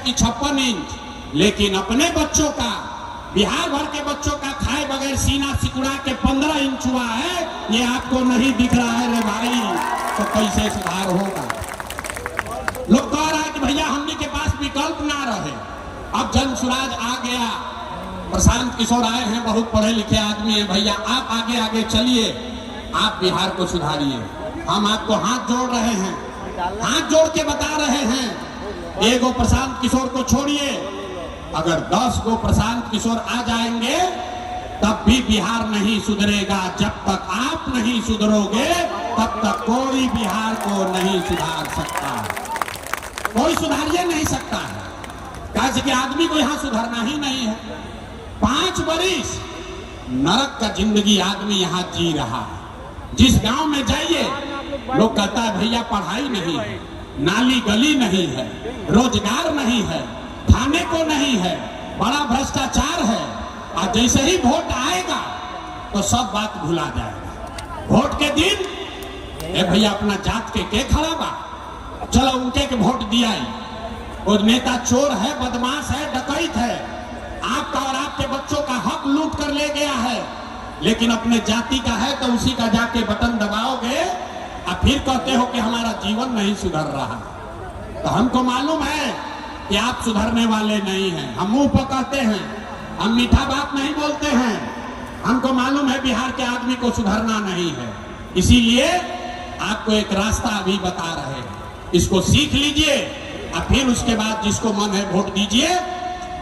की 56 इंच, लेकिन अपने बच्चों का, बिहार भर के बच्चों का खाए बगैर सीना सिकुड़ा के 15 इंच हुआ है, ये आपको नहीं दिख रहा है रे भाई, तो कैसे सुधार होगा? लोग कह रहा है कि भैया हमने के पास विकल्प ना रहे। अब जन स्वराज आ गया, प्रशांत किशोर आए हैं, बहुत पढ़े लिखे आदमी हैं, भैया आप आगे आगे चलिए, आप बिहार को सुधारिए। हम आपको हाथ जोड़ रहे हैं, हाथ जोड़ के बता रहे हैं, एगो प्रशांत किशोर को छोड़िए, अगर 10 गो प्रशांत किशोर आ जाएंगे तब भी बिहार नहीं सुधरेगा। जब तक आप नहीं सुधरोगे तब तक कोई बिहार को नहीं सुधार सकता, कोई सुधारिए नहीं सकता है। कैसे कि आदमी को यहां सुधरना ही नहीं है। 5 बरिस नरक का जिंदगी आदमी यहां जी रहा है। जिस गांव में जाइए लोग कहता है भैया पढ़ाई नहीं है, नाली गली नहीं है, रोजगार नहीं है, खाने को नहीं है, बड़ा भ्रष्टाचार है। और जैसे ही वोट आएगा तो सब बात भुला जाएगा। वोट के दिन ए भैया अपना जात के खड़ा बा, चलो उनके के वोट दिया ही। वो नेता चोर है, बदमाश है, डकैत है, आपका और आपके बच्चों का हक लूट कर ले गया है, लेकिन अपने जाति का है तो उसी का जाके बटन दबाओगे और फिर कहते हो कि हमारा जीवन नहीं सुधर रहा। तो हमको मालूम है कि आप सुधरने वाले नहीं हैं। हम मुंह पर कहते हैं, हम मीठा बात नहीं बोलते हैं। हमको मालूम है बिहार के आदमी को सुधरना नहीं है, इसीलिए आपको एक रास्ता अभी बता रहे हैं, इसको सीख लीजिए और फिर उसके बाद जिसको मन है वोट दीजिए।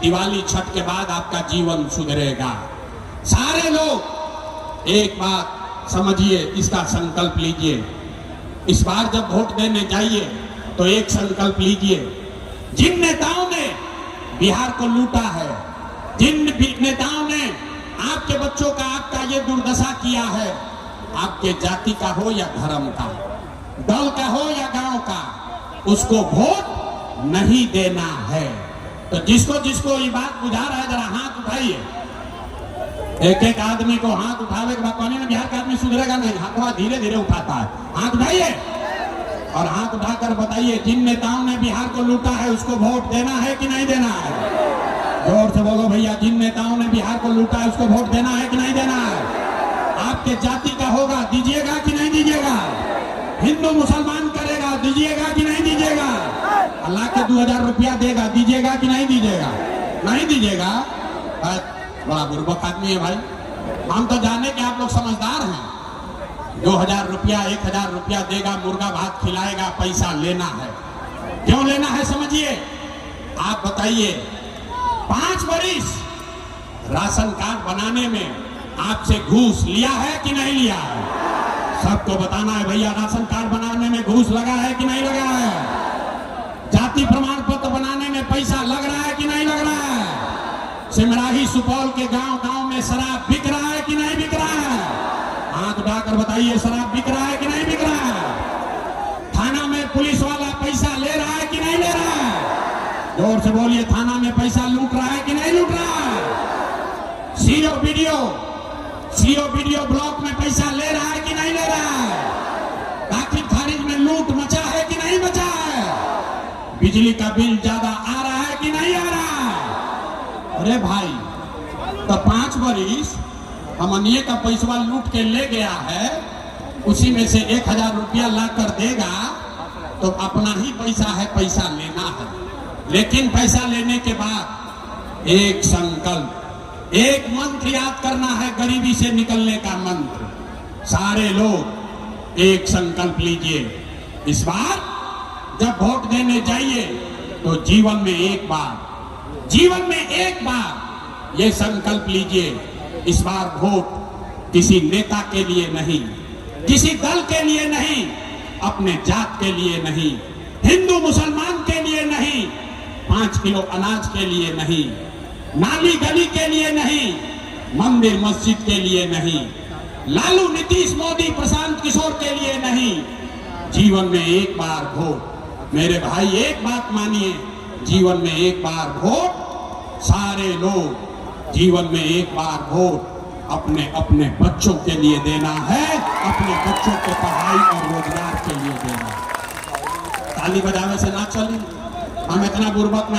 दिवाली छठ के बाद आपका जीवन सुधरेगा। सारे लोग एक बात समझिए, इसका संकल्प लीजिए। इस बार जब वोट देने जाइए तो एक संकल्प लीजिए, जिन नेताओं ने बिहार को लूटा है, जिन नेताओं ने आपके बच्चों का, आपका ये दुर्दशा किया है, आपके जाति का हो या धर्म का, दल का हो या गांव का, उसको वोट नहीं देना है। तो जिसको जिसको ये बात बुझा रहा है जरा हाथ उठाइए। एक एक आदमी को हाथ उठावे के बाद कहने में बिहार का आदमी सुधरेगा नहीं, हाथ धीरे धीरे उठाता है। हाथ उठाइए और हाथ उठाकर बताइए, जिन नेताओं ने बिहार को लूटा है उसको वोट देना है कि नहीं देना है? जोर से बोलो भैया, जिन नेताओं ने बिहार को लूटा है उसको वोट देना है कि नहीं देना है? आपके जाति का होगा, दीजिएगा कि नहीं दीजिएगा? हिंदू मुसलमान करेगा, दीजिएगा कि नहीं दीजिएगा? अल्लाह के 2000 रुपया देगा, दीजिएगा कि नहीं दीजिएगा? नहीं दीजिएगा? बड़ा बुर्बक आदमी है भाई। हम तो जाने कि आप लोग समझदार हैं। 2000 रुपया 1000 रुपया देगा, मुर्गा भात खिलाएगा, पैसा लेना है। क्यों लेना है समझिए। आप बताइए, 5 बरिस राशन कार्ड बनाने में आपसे घूस लिया है कि नहीं लिया है? सबको बताना है भैया, राशन कार्ड बनाने में घूस लगा है कि नहीं लगा है? जाति प्रमाण पत्र बनाने में पैसा लग रहा है कि नहीं लग रहा है? सिमराही सुपौल के गांव गांव में शराब बिक रहा है कि नहीं बिक रहा है? हाथ उठाकर बताइए, शराब बिक रहा है कि नहीं बिक रहा है? थाना में पुलिस वाला पैसा ले रहा है कि नहीं ले रहा है? जोर से बोलिए, थाना में पैसा लूट रहा है कि नहीं लूट रहा है? सीओ बीडीओ ब्लॉक में पैसा ले रहा है कि नहीं ले रहा है? दाखिल खारिज में लूट मचा है कि नहीं मचा है? बिजली का बिल ज्यादा आ रहा है कि नहीं आ रहा है? अरे भाई, तो 5 बरिस हमनिए का पैसा लूट के ले गया है, उसी में से 1000 रुपया ला कर देगा तो अपना ही पैसा है, पैसा लेना है। लेकिन पैसा लेने के बाद एक संकल्प, एक मंत्र याद करना है, गरीबी से निकलने का मंत्र। सारे लोग एक संकल्प लीजिए, इस बार जब वोट देने जाइए तो जीवन में एक बार ये संकल्प लीजिए, इस बार वोट किसी नेता के लिए नहीं, किसी दल के लिए नहीं, अपने जात के लिए नहीं, हिंदू मुसलमान के लिए नहीं, 5 किलो अनाज के लिए नहीं, नाली गली के लिए नहीं, मंदिर मस्जिद के लिए नहीं, लालू नीतीश मोदी प्रशांत किशोर के लिए नहीं, जीवन में एक बार वोट। मेरे भाई एक बात मानिए, जीवन में एक बार वोट। सारे लोग जीवन में एक बार वोट अपने अपने बच्चों के लिए देना है, अपने बच्चों के पढ़ाई और रोजगार के लिए देना है। ताली बजावे से ना चले, हम इतना बुर्बक नहीं।